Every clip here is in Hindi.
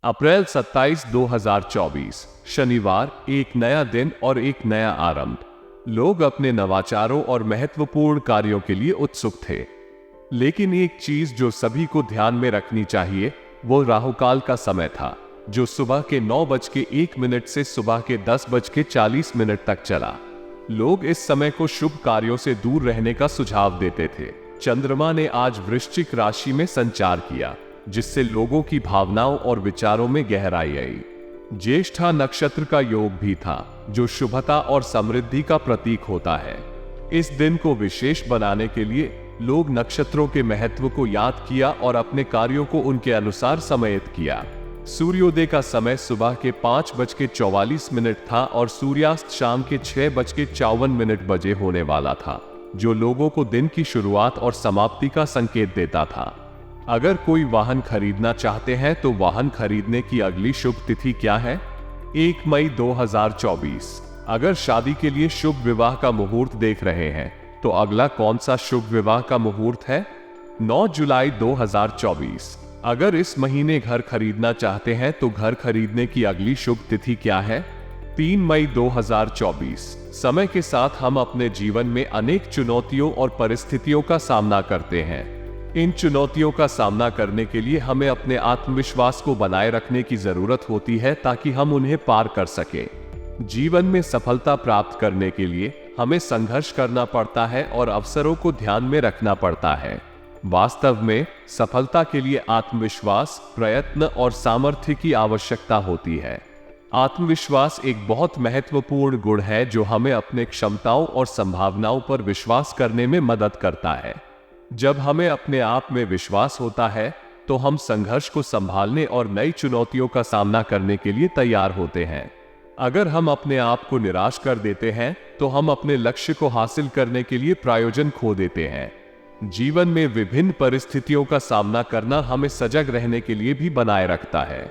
अप्रैल 27, 2024 शनिवार, एक नया दिन और एक नया आरंभ। लोग अपने नवाचारों और महत्वपूर्ण कार्यों के लिए उत्सुक थे, लेकिन एक चीज जो सभी को ध्यान में रखनी चाहिए वो राहुकाल का समय था, जो सुबह के 9:01 से सुबह के 10:40 तक चला। लोग इस समय को शुभ कार्यों से दूर रहने का सुझाव देते थे। चंद्रमा ने आज वृश्चिक राशि में संचार किया, जिससे लोगों की भावनाओं और विचारों में गहराई आई। ज्येष्ठा नक्षत्र का योग भी था, जो शुभता और समृद्धि का प्रतीक होता है। इस दिन को विशेष बनाने के लिए लोग नक्षत्रों के महत्व को याद किया और अपने कार्यों को उनके अनुसार समयित किया। सूर्योदय का समय सुबह के 5:44 था और सूर्यास्त शाम के 6:54 बजे होने वाला था, जो लोगों को दिन की शुरुआत और समाप्ति का संकेत देता था। अगर कोई वाहन खरीदना चाहते हैं तो वाहन खरीदने की अगली शुभ तिथि क्या है? 1 मई 2024। अगर शादी के लिए शुभ विवाह का मुहूर्त देख रहे हैं तो अगला कौन सा शुभ विवाह का मुहूर्त है? 9 जुलाई 2024। अगर इस महीने घर खरीदना चाहते हैं तो घर खरीदने की अगली शुभ तिथि क्या है? 3 मई 2024। समय के साथ हम अपने जीवन में अनेक चुनौतियों और परिस्थितियों का सामना करते हैं। इन चुनौतियों का सामना करने के लिए हमें अपने आत्मविश्वास को बनाए रखने की जरूरत होती है, ताकि हम उन्हें पार कर सकें। जीवन में सफलता प्राप्त करने के लिए हमें संघर्ष करना पड़ता है और अवसरों को ध्यान में रखना पड़ता है। वास्तव में सफलता के लिए आत्मविश्वास, प्रयत्न और सामर्थ्य की आवश्यकता होती है। आत्मविश्वास एक बहुत महत्वपूर्ण गुण है जो हमें अपने क्षमताओं और संभावनाओं पर विश्वास करने में मदद करता है। जब हमें अपने आप में विश्वास होता है तो हम संघर्ष को संभालने और नई चुनौतियों का सामना करने के लिए तैयार होते हैं। अगर हम अपने आप को निराश कर देते हैं तो हम अपने लक्ष्य को हासिल करने के लिए प्रायोजन खो देते हैं। जीवन में विभिन्न परिस्थितियों का सामना करना हमें सजग रहने के लिए भी बनाए रखता है।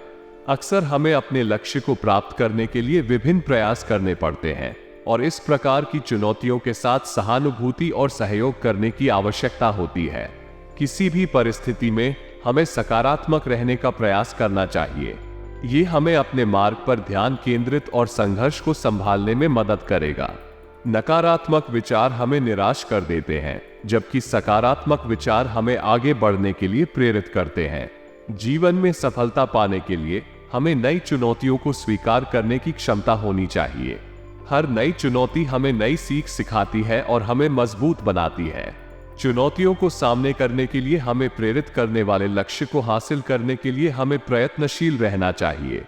अक्सर हमें अपने लक्ष्य को प्राप्त करने के लिए विभिन्न प्रयास करने पड़ते हैं और इस प्रकार की चुनौतियों के साथ सहानुभूति और सहयोग करने की आवश्यकता होती है। किसी भी परिस्थिति में हमें सकारात्मक रहने का प्रयास करना चाहिए। ये हमें अपने मार्ग पर ध्यान केंद्रित और संघर्ष को संभालने में मदद करेगा। नकारात्मक विचार हमें निराश कर देते हैं, जबकि सकारात्मक विचार हमें आगे बढ़ने के लिए प्रेरित करते हैं। जीवन में सफलता पाने के लिए हमें नई चुनौतियों को स्वीकार करने की क्षमता होनी चाहिए। हर नई चुनौती हमें नई सीख सिखाती है और हमें मजबूत बनाती है। चुनौतियों को सामने करने के लिए हमें प्रेरित करने वाले लक्ष्य को हासिल करने के लिए हमें प्रयत्नशील रहना चाहिए।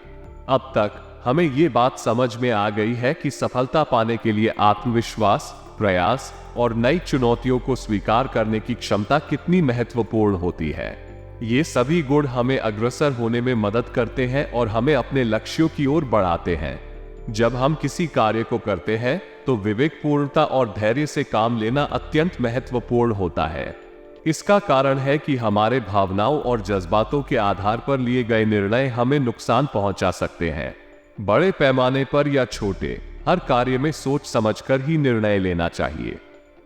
अब तक हमें ये बात समझ में आ गई है कि सफलता पाने के लिए आत्मविश्वास, प्रयास और नई चुनौतियों को स्वीकार करने की क्षमता कितनी महत्वपूर्ण होती है। ये सभी गुण हमें अग्रसर होने में मदद करते हैं और हमें अपने लक्ष्यों की ओर बढ़ाते हैं। जब हम किसी कार्य को करते हैं तो विवेकपूर्णता और धैर्य से काम लेना अत्यंत महत्वपूर्ण होता है। इसका कारण है कि हमारे भावनाओं और जज्बातों के आधार पर लिए गए निर्णय हमें नुकसान पहुंचा सकते हैं। बड़े पैमाने पर या छोटे, हर कार्य में सोच समझकर ही निर्णय लेना चाहिए।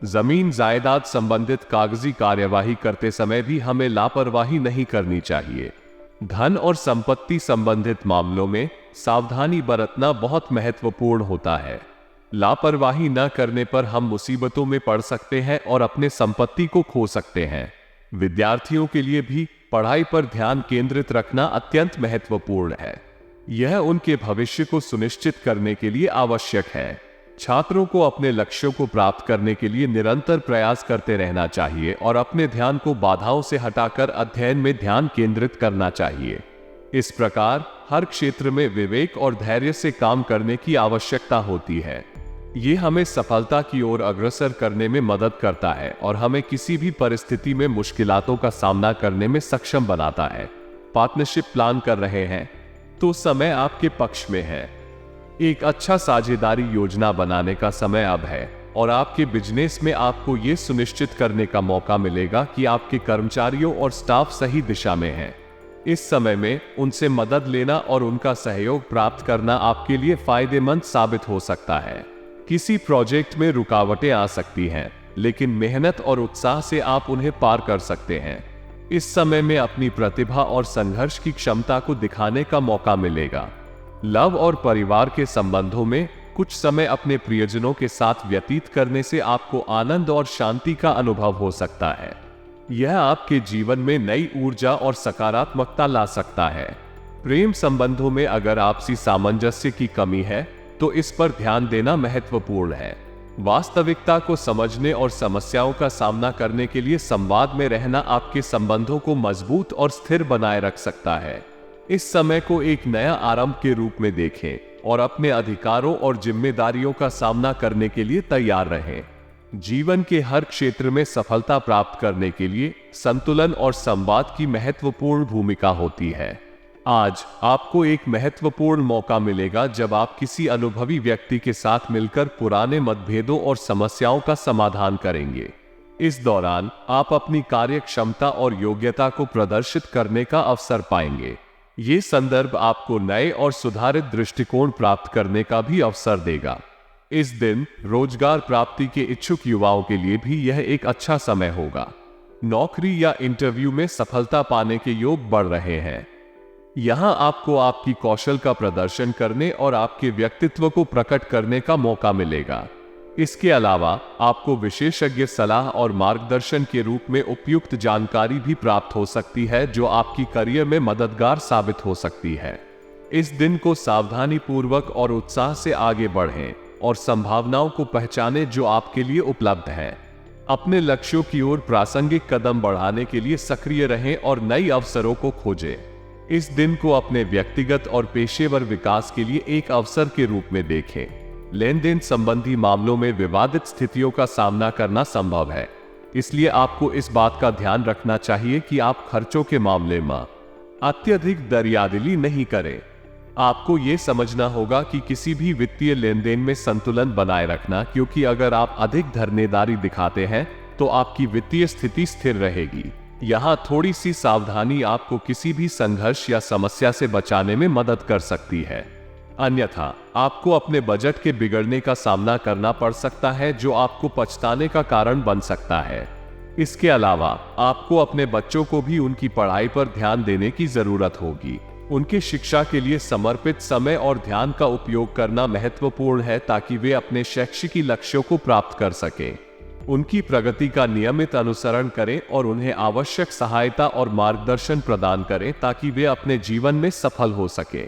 जमीन जायदाद संबंधित कागजी कार्यवाही करते समय भी हमें लापरवाही नहीं करनी चाहिए। धन और संपत्ति संबंधित मामलों में सावधानी बरतना बहुत महत्वपूर्ण होता है। लापरवाही न करने पर हम मुसीबतों में पड़ सकते हैं और अपने संपत्ति को खो सकते हैं। विद्यार्थियों के लिए भी पढ़ाई पर ध्यान केंद्रित रखना अत्यंत महत्वपूर्ण है। यह उनके भविष्य को सुनिश्चित करने के लिए आवश्यक है। छात्रों को अपने लक्ष्यों को प्राप्त करने के लिए निरंतर प्रयास करते रहना चाहिए और अपने ध्यान को बाधाओं से हटाकर अध्ययन में ध्यान केंद्रित करना चाहिए। इस प्रकार हर क्षेत्र में विवेक और धैर्य से काम करने की आवश्यकता होती है। ये हमें सफलता की ओर अग्रसर करने में मदद करता है और हमें किसी भी परिस्थिति में मुश्किलातों का सामना करने में सक्षम बनाता है। पार्टनरशिप प्लान कर रहे हैं तो समय आपके पक्ष में है। एक अच्छा साझेदारी योजना बनाने का समय अब है और आपके बिजनेस में आपको यह सुनिश्चित करने का मौका मिलेगा कि आपके कर्मचारियों और स्टाफ सही दिशा में हैं। इस समय में उनसे मदद लेना और उनका सहयोग प्राप्त करना आपके लिए फायदेमंद साबित हो सकता है। किसी प्रोजेक्ट में रुकावटें आ सकती हैं, लेकिन मेहनत और उत्साह से आप उन्हें पार कर सकते हैं। इस समय में अपनी प्रतिभा और संघर्ष की क्षमता को दिखाने का मौका मिलेगा। लव और परिवार के संबंधों में कुछ समय अपने प्रियजनों के साथ व्यतीत करने से आपको आनंद और शांति का अनुभव हो सकता है। यह आपके जीवन में नई ऊर्जा और सकारात्मकता ला सकता है। प्रेम संबंधों में अगर आपसी सामंजस्य की कमी है तो इस पर ध्यान देना महत्वपूर्ण है। वास्तविकता को समझने और समस्याओं का सामना करने के लिए संवाद में रहना आपके संबंधों को मजबूत और स्थिर बनाए रख सकता है। इस समय को एक नया आरंभ के रूप में देखें और अपने अधिकारों और जिम्मेदारियों का सामना करने के लिए तैयार रहें। जीवन के हर क्षेत्र में सफलता प्राप्त करने के लिए संतुलन और संवाद की महत्वपूर्ण भूमिका होती है। आज आपको एक महत्वपूर्ण मौका मिलेगा जब आप किसी अनुभवी व्यक्ति के साथ मिलकर पुराने मतभेदों और समस्याओं का समाधान करेंगे। इस दौरान आप अपनी कार्य क्षमता और योग्यता को प्रदर्शित करने का अवसर पाएंगे। ये संदर्भ आपको नए और सुधारित दृष्टिकोण प्राप्त करने का भी अवसर देगा। इस दिन रोजगार प्राप्ति के इच्छुक युवाओं के लिए भी यह एक अच्छा समय होगा। नौकरी या इंटरव्यू में सफलता पाने के योग बढ़ रहे हैं। यहां आपको आपकी कौशल का प्रदर्शन करने और आपके व्यक्तित्व को प्रकट करने का मौका मिलेगा। इसके अलावा आपको विशेषज्ञ सलाह और मार्गदर्शन के रूप में उपयुक्त जानकारी भी प्राप्त हो सकती है जो आपकी करियर में मददगार साबित हो सकती है। इस दिन को सावधानी पूर्वक और उत्साह से आगे बढ़ें और संभावनाओं को पहचानें जो आपके लिए उपलब्ध हैं। अपने लक्ष्यों की ओर प्रासंगिक कदम बढ़ाने के लिए सक्रिय रहें और नई अवसरों को खोजें। इस दिन को अपने व्यक्तिगत और पेशेवर विकास के लिए एक अवसर के रूप में देखें। लेन देन संबंधी मामलों में विवादित स्थितियों का सामना करना संभव है, इसलिए आपको इस बात का ध्यान रखना चाहिए कि आप खर्चों के मामले में अत्यधिक दरियादिली नहीं करें। आपको यह समझना होगा कि किसी भी वित्तीय लेन देन में संतुलन बनाए रखना, क्योंकि अगर आप अधिक धर्मेदारी दिखाते हैं तो आपकी वित्तीय स्थिति स्थिर रहेगी। यहाँ थोड़ी सी सावधानी आपको किसी भी संघर्ष या समस्या से बचाने में मदद कर सकती है, अन्यथा आपको अपने बजट के बिगड़ने का सामना करना पड़ सकता है जो आपको पछताने का कारण बन सकता है। इसके अलावा आपको अपने बच्चों को भी उनकी पढ़ाई पर ध्यान देने की जरूरत होगी। उनके शिक्षा के लिए समर्पित समय और ध्यान का उपयोग करना महत्वपूर्ण है ताकि वे अपने शैक्षिक लक्ष्यों को प्राप्त कर सकें। उनकी प्रगति का नियमित अनुसरण करें और उन्हें आवश्यक सहायता और मार्गदर्शन प्रदान करें ताकि वे अपने जीवन में सफल हो सके।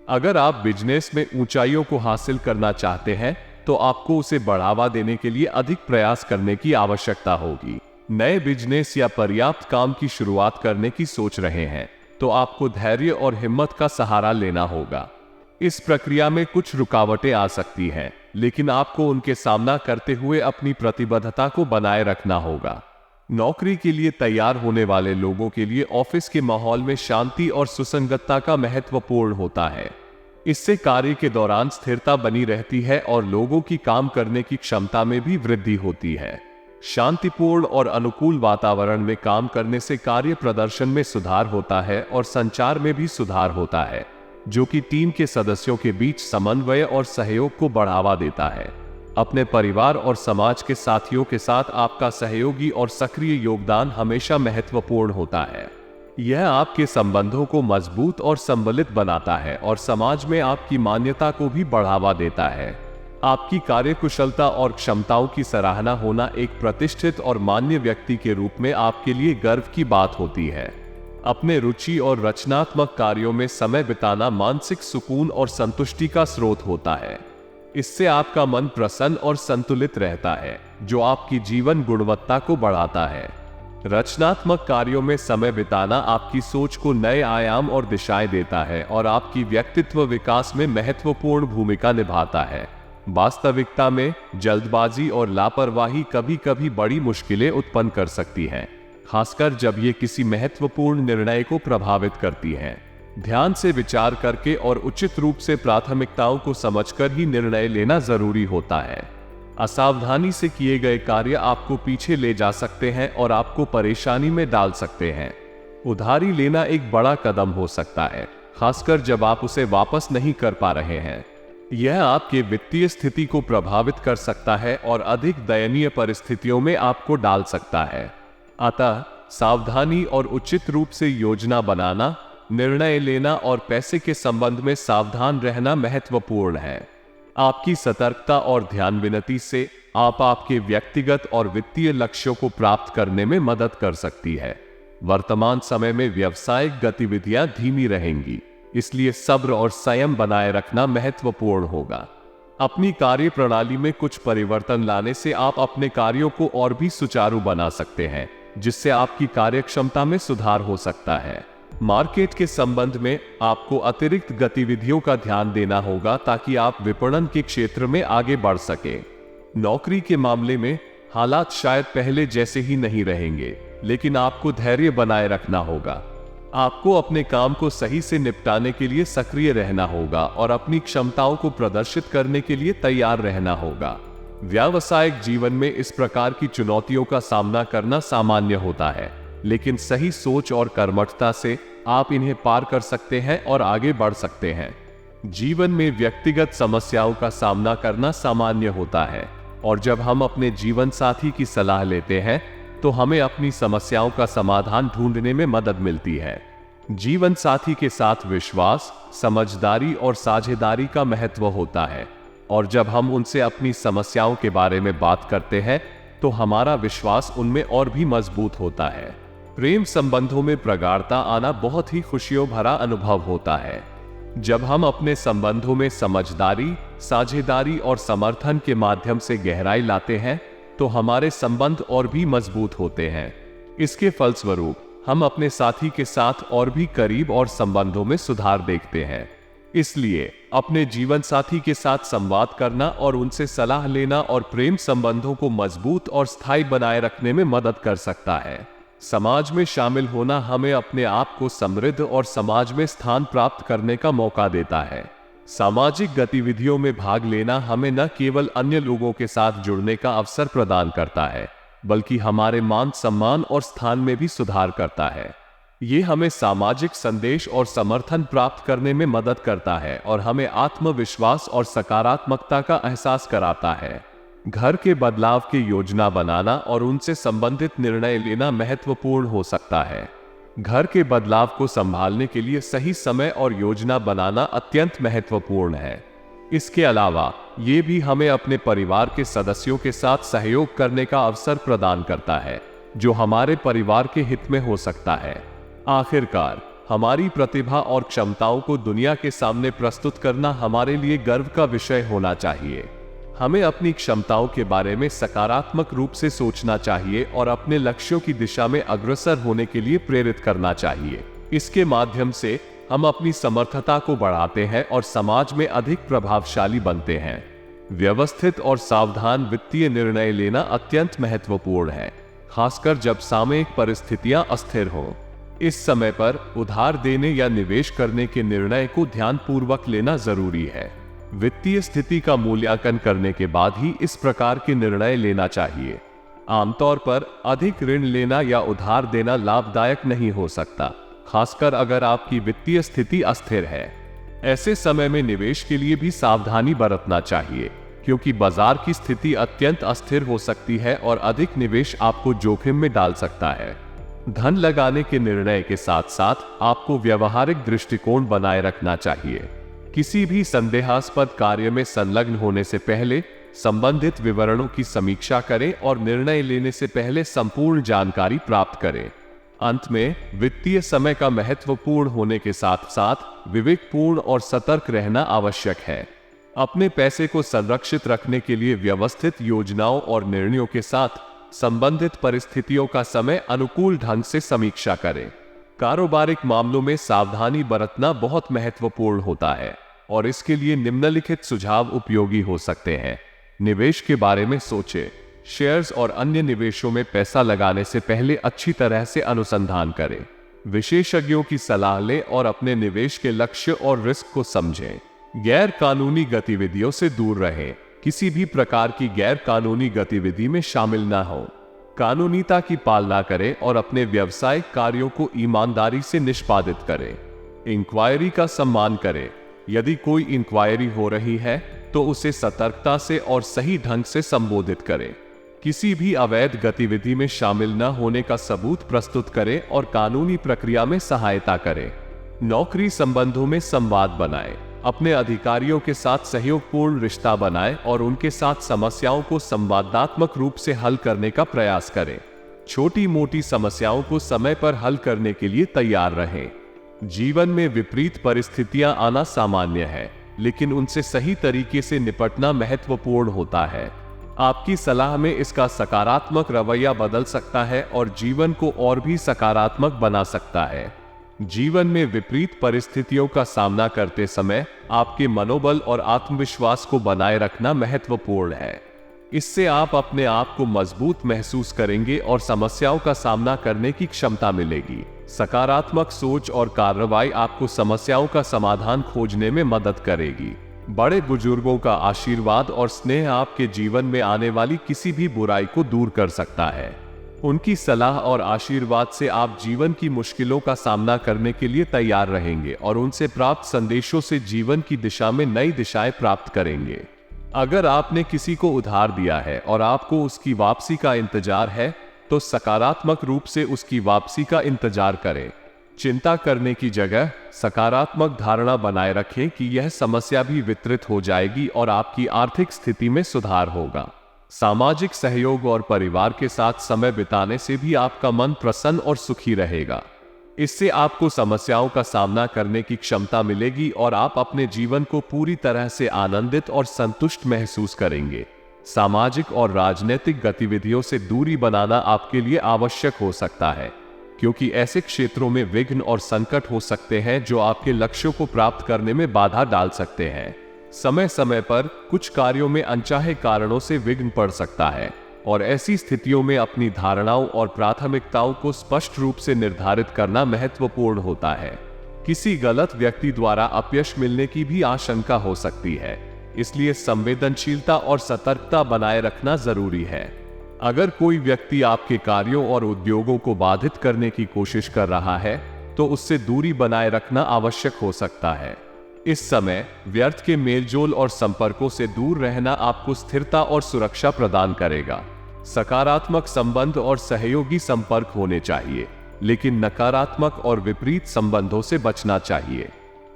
अगर आप बिजनेस में ऊंचाइयों को हासिल करना चाहते हैं तो आपको उसे बढ़ावा देने के लिए अधिक प्रयास करने की आवश्यकता होगी। नए बिजनेस या पर्याप्त काम की शुरुआत करने की सोच रहे हैं तो आपको धैर्य और हिम्मत का सहारा लेना होगा। इस प्रक्रिया में कुछ रुकावटें आ सकती हैं, लेकिन आपको उनके सामना करते हुए अपनी प्रतिबद्धता को बनाए रखना होगा। नौकरी के लिए तैयार होने वाले लोगों के लिए ऑफिस के माहौल में शांति और सुसंगतता का महत्वपूर्ण होता है। इससे कार्य के दौरान स्थिरता बनी रहती है और लोगों की काम करने की क्षमता में भी वृद्धि होती है। शांतिपूर्ण और अनुकूल वातावरण में काम करने से कार्य प्रदर्शन में सुधार होता है और संचार में भी सुधार होता है, जो कि टीम के सदस्यों के बीच समन्वय और सहयोग को बढ़ावा देता है। अपने परिवार और समाज के साथियों के साथ आपका सहयोगी और सक्रिय योगदान हमेशा महत्वपूर्ण होता है। यह आपके संबंधों को मजबूत और संबलित बनाता है और समाज में आपकी मान्यता को भी बढ़ावा देता है। आपकी कार्यकुशलता और क्षमताओं की सराहना होना एक प्रतिष्ठित और मान्य व्यक्ति के रूप में आपके लिए गर्व की बात होती है। अपने रुचि और रचनात्मक कार्यों में समय बिताना मानसिक सुकून और संतुष्टि का स्रोत होता है। इससे आपका मन प्रसन्न और संतुलित रहता है, जो आपकी जीवन गुणवत्ता को बढ़ाता है। रचनात्मक कार्यों में समय बिताना आपकी सोच को नए आयाम और दिशाएं देता है और आपकी व्यक्तित्व विकास में महत्वपूर्ण भूमिका निभाता है। वास्तविकता में जल्दबाजी और लापरवाही कभी-कभी बड़ी मुश्किलें उत्पन्न कर सकती हैं, खासकर जब ये किसी महत्वपूर्ण निर्णय को प्रभावित करती हैं। ध्यान से विचार करके और उचित रूप से प्राथमिकताओं को समझकर ही निर्णय लेना जरूरी होता है। असावधानी से किए गए कार्य आपको पीछे ले जा सकते हैं और आपको परेशानी में डाल सकते हैं। उधारी लेना एक बड़ा कदम हो सकता है, खासकर जब आप उसे वापस नहीं कर पा रहे हैं। यह आपके वित्तीय स्थिति को प्रभावित कर सकता है और अधिक दयनीय परिस्थितियों में आपको डाल सकता है। अतः सावधानी और उचित रूप से योजना बनाना, निर्णय लेना और पैसे के संबंध में सावधान रहना महत्वपूर्ण है। आपकी सतर्कता और ध्यानविनती से आप आपके व्यक्तिगत और वित्तीय लक्ष्यों को प्राप्त करने में मदद कर सकती है। वर्तमान समय में व्यावसायिक गतिविधियां धीमी रहेंगी, इसलिए सब्र और संयम बनाए रखना महत्वपूर्ण होगा। अपनी कार्य प्रणाली में कुछ परिवर्तन लाने से आप अपने कार्यों को और भी सुचारू बना सकते हैं, जिससे आपकी कार्यक्षमता में सुधार हो सकता है। मार्केट के संबंध में आपको अतिरिक्त गतिविधियों का ध्यान देना होगा ताकि आप विपणन के क्षेत्र में आगे बढ़ सके। नौकरी के मामले में हालात शायद पहले जैसे ही नहीं रहेंगे, लेकिन आपको धैर्य बनाए रखना होगा। आपको अपने काम को सही से निपटाने के लिए सक्रिय रहना होगा और अपनी क्षमताओं को प्रदर्शित करने के लिए तैयार रहना होगा। व्यावसायिक जीवन में इस प्रकार की चुनौतियों का सामना करना सामान्य होता है, लेकिन सही सोच और कर्मठता से आप इन्हें पार कर सकते हैं और आगे बढ़ सकते हैं। जीवन में व्यक्तिगत समस्याओं का सामना करना सामान्य होता है, और जब हम अपने जीवन साथी की सलाह लेते हैं तो हमें अपनी समस्याओं का समाधान ढूंढने में मदद मिलती है। जीवन साथी के साथ विश्वास, समझदारी और साझेदारी का महत्व होता है, और जब हम उनसे अपनी समस्याओं के बारे में बात करते हैं तो हमारा विश्वास उनमें और भी मजबूत होता है। प्रेम संबंधों में प्रगाढ़ता आना बहुत ही खुशियों भरा अनुभव होता है। जब हम अपने संबंधों में समझदारी, साझेदारी और समर्थन के माध्यम से गहराई लाते हैं तो हमारे संबंध और भी मजबूत होते हैं। इसके फलस्वरूप हम अपने साथी के साथ और भी करीब और संबंधों में सुधार देखते हैं। इसलिए अपने जीवन साथी के साथ संवाद करना और उनसे सलाह लेना और प्रेम संबंधों को मजबूत और स्थायी बनाए रखने में मदद कर सकता है। समाज में शामिल होना हमें अपने आप को समृद्ध और समाज में स्थान प्राप्त करने का मौका देता है। सामाजिक गतिविधियों में भाग लेना हमें न केवल अन्य लोगों के साथ जुड़ने का अवसर प्रदान करता है, बल्कि हमारे मान सम्मान और स्थान में भी सुधार करता है। ये हमें सामाजिक संदेश और समर्थन प्राप्त करने में मदद करता है और हमें आत्मविश्वास और सकारात्मकता का एहसास कराता है। घर के बदलाव की योजना बनाना और उनसे संबंधित निर्णय लेना महत्वपूर्ण हो सकता है। घर के बदलाव को संभालने के लिए सही समय और योजना बनाना अत्यंत महत्वपूर्ण है। इसके अलावा ये भी हमें अपने परिवार के सदस्यों के साथ सहयोग करने का अवसर प्रदान करता है, जो हमारे परिवार के हित में हो सकता है। आखिरकार, हमारी प्रतिभा और क्षमताओं को दुनिया के सामने प्रस्तुत करना हमारे लिए गर्व का विषय होना चाहिए। हमें अपनी क्षमताओं के बारे में सकारात्मक रूप से सोचना चाहिए और अपने लक्ष्यों की दिशा में अग्रसर होने के लिए प्रेरित करना चाहिए। इसके माध्यम से हम अपनी समर्थता को बढ़ाते हैं और समाज में अधिक प्रभावशाली बनते हैं। व्यवस्थित और सावधान वित्तीय निर्णय लेना अत्यंत महत्वपूर्ण है, खासकर जब सामयिक परिस्थितियां अस्थिर हों। इस समय पर उधार देने या निवेश करने के निर्णय को ध्यानपूर्वक लेना जरूरी है। वित्तीय स्थिति का मूल्यांकन करने के बाद ही इस प्रकार के निर्णय लेना चाहिए। आमतौर पर अधिक ऋण लेना या उधार देना लाभदायक नहीं हो सकता, खासकर अगर आपकी वित्तीय स्थिति अस्थिर है। ऐसे समय में निवेश के लिए भी सावधानी बरतना चाहिए, क्योंकि बाजार की स्थिति अत्यंत अस्थिर हो सकती है और अधिक निवेश आपको जोखिम में डाल सकता है। धन लगाने के निर्णय के साथ साथ आपको व्यवहारिक दृष्टिकोण बनाए रखना चाहिए। किसी भी संदेहास्पद कार्य में संलग्न होने से पहले संबंधित विवरणों की समीक्षा करें और निर्णय लेने से पहले संपूर्ण जानकारी प्राप्त करें। अंत में, वित्तीय समय का महत्वपूर्ण होने के साथ साथ विवेकपूर्ण और सतर्क रहना आवश्यक है। अपने पैसे को संरक्षित रखने के लिए व्यवस्थित योजनाओं और निर्णयों के साथ संबंधित परिस्थितियों का समय अनुकूल ढंग से समीक्षा करें। कारोबारिक मामलों में सावधानी बरतना बहुत महत्वपूर्ण होता है और इसके लिए निम्नलिखित सुझाव उपयोगी हो सकते हैं। निवेश के बारे में सोचें। शेयर्स और अन्य निवेशों में पैसा लगाने से पहले अच्छी तरह से अनुसंधान करें। विशेषज्ञों की सलाह लें और अपने निवेश के लक्ष्य और रिस्क को समझें। गैर कानूनी गतिविधियों से दूर रहें। किसी भी प्रकार की गैर कानूनी गतिविधि में शामिल न हो। कानूनीता की पालना करें और अपने व्यावसायिक कार्यों को ईमानदारी से निष्पादित करें। इंक्वायरी का सम्मान करें। यदि कोई इंक्वायरी हो रही है तो उसे सतर्कता से और सही ढंग से संबोधित करें। किसी भी अवैध गतिविधि में शामिल न होने का सबूत प्रस्तुत करें और कानूनी प्रक्रिया में सहायता करें। नौकरी संबंधों में संवाद बनाएं। अपने अधिकारियों के साथ सहयोगपूर्ण रिश्ता बनाएं और उनके साथ समस्याओं को संवादात्मक रूप से हल करने का प्रयास करें। छोटी मोटी समस्याओं को समय पर हल करने के लिए तैयार रहें। जीवन में विपरीत परिस्थितियां आना सामान्य है, लेकिन उनसे सही तरीके से निपटना महत्वपूर्ण होता है। आपकी सलाह में इसका सकारात्मक रवैया बदल सकता है और जीवन को और भी सकारात्मक बना सकता है। जीवन में विपरीत परिस्थितियों का सामना करते समय आपके मनोबल और आत्मविश्वास को बनाए रखना महत्वपूर्ण है। इससे आप अपने आप को मजबूत महसूस करेंगे और समस्याओं का सामना करने की क्षमता मिलेगी। सकारात्मक सोच और कार्रवाई आपको समस्याओं का समाधान खोजने में मदद करेगी। बड़े बुजुर्गों का आशीर्वाद और स्नेह आपके जीवन में आने वाली किसी भी बुराई को दूर कर सकता है। उनकी सलाह और आशीर्वाद से आप जीवन की मुश्किलों का सामना करने के लिए तैयार रहेंगे और उनसे प्राप्त संदेशों से जीवन की दिशा में नई दिशाएं प्राप्त करेंगे। अगर आपने किसी को उधार दिया है और आपको उसकी वापसी का इंतजार है, तो सकारात्मक रूप से उसकी वापसी का इंतजार करें। चिंता करने की जगह सकारात्मक धारणा बनाए रखें कि यह समस्या भी वितरित हो जाएगी और आपकी आर्थिक स्थिति में सुधार होगा। सामाजिक सहयोग और परिवार के साथ समय बिताने से भी आपका मन प्रसन्न और सुखी रहेगा। इससे आपको समस्याओं का सामना करने की क्षमता मिलेगी और आप अपने जीवन को पूरी तरह से आनंदित और संतुष्ट महसूस करेंगे। सामाजिक और राजनीतिक गतिविधियों से दूरी बनाना आपके लिए आवश्यक हो सकता है, क्योंकि ऐसे क्षेत्रों में विघ्न और संकट हो सकते हैं जो आपके लक्ष्यों को प्राप्त करने में बाधा डाल सकते हैं। समय समय पर कुछ कार्यों में अनचाहे कारणों से विघ्न पड़ सकता है और ऐसी स्थितियों में अपनी धारणाओं और प्राथमिकताओं को स्पष्ट रूप से निर्धारित करना महत्वपूर्ण होता है। किसी गलत व्यक्ति द्वारा अपयश मिलने की भी आशंका हो सकती है, इसलिए संवेदनशीलता और सतर्कता बनाए रखना जरूरी है। अगर कोई व्यक्ति आपके कार्यों और उद्योगों को बाधित करने की कोशिश कर रहा है, तो उससे दूरी बनाए रखना आवश्यक हो सकता है। इस समय व्यर्थ के मेलजोल और संपर्कों से दूर रहना आपको स्थिरता और सुरक्षा प्रदान करेगा। सकारात्मक संबंध और सहयोगी संपर्क होने चाहिए, लेकिन नकारात्मक और विपरीत संबंधों से बचना चाहिए।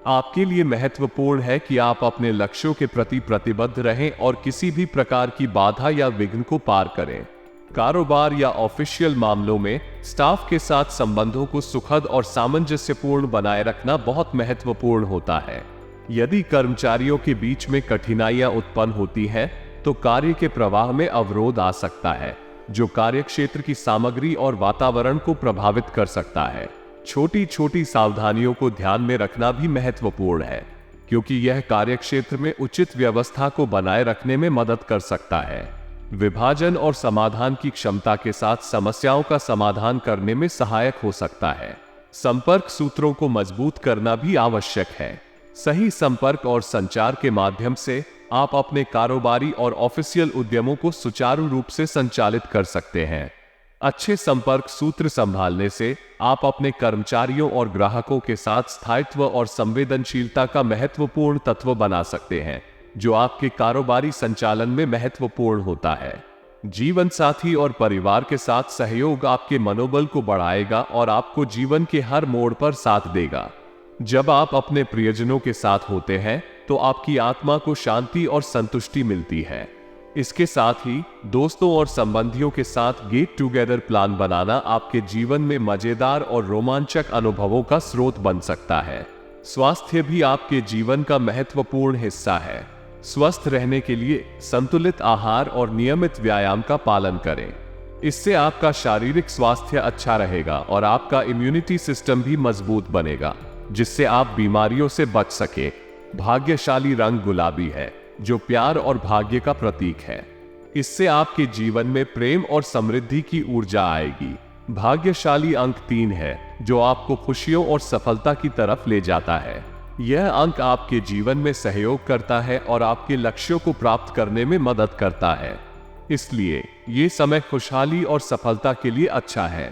आपके लिए महत्वपूर्ण है कि आप अपने लक्ष्यों के प्रति प्रतिबद्ध रहें और किसी भी प्रकार की बाधा या विघ्न को पार करें। कारोबार या ऑफिशियल मामलों में स्टाफ के साथ संबंधों को सुखद और सामंजस्यपूर्ण बनाए रखना बहुत महत्वपूर्ण होता है। यदि कर्मचारियों के बीच में कठिनाइयां उत्पन्न होती हैं, तो कार्य के प्रवाह में अवरोध आ सकता है, जो कार्यक्षेत्र की सामग्री और वातावरण को प्रभावित कर सकता है। छोटी छोटी सावधानियों को ध्यान में रखना भी महत्वपूर्ण है, क्योंकि यह कार्यक्षेत्र में उचित व्यवस्था को बनाए रखने में मदद कर सकता है। विभाजन और समाधान की क्षमता के साथ समस्याओं का समाधान करने में सहायक हो सकता है। संपर्क सूत्रों को मजबूत करना भी आवश्यक है। सही संपर्क और संचार के माध्यम से आप अपने कारोबारी और ऑफिशियल उद्यमों को सुचारू रूप से संचालित कर सकते हैं। अच्छे संपर्क सूत्र संभालने से आप अपने कर्मचारियों और ग्राहकों के साथ स्थायित्व और संवेदनशीलता का महत्वपूर्ण तत्व बना सकते हैं, जो आपके कारोबारी संचालन में महत्वपूर्ण होता है। जीवन साथी और परिवार के साथ सहयोग आपके मनोबल को बढ़ाएगा और आपको जीवन के हर मोड़ पर साथ देगा। जब आप अपने प्रियजनों के साथ होते हैं, तो आपकी आत्मा को शांति और संतुष्टि मिलती है। इसके साथ ही दोस्तों और संबंधियों के साथ गेट टुगेदर प्लान बनाना आपके जीवन में मजेदार और रोमांचक अनुभवों का स्रोत बन सकता है। स्वास्थ्य भी आपके जीवन का महत्वपूर्ण हिस्सा है। स्वस्थ रहने के लिए संतुलित आहार और नियमित व्यायाम का पालन करें। इससे आपका शारीरिक स्वास्थ्य अच्छा रहेगा और आपका इम्यूनिटी सिस्टम भी मजबूत बनेगा, जिससे आप बीमारियों से बच सके। भाग्यशाली रंग गुलाबी है, जो प्यार और भाग्य का प्रतीक है। इससे आपके जीवन में प्रेम और समृद्धि की ऊर्जा आएगी। भाग्यशाली अंक 3 है, जो आपको खुशियों और सफलता की तरफ ले जाता है। यह अंक आपके जीवन में सहयोग करता है और आपके लक्ष्यों को प्राप्त करने में मदद करता है। इसलिए ये समय खुशहाली और सफलता के लिए अच्छा है।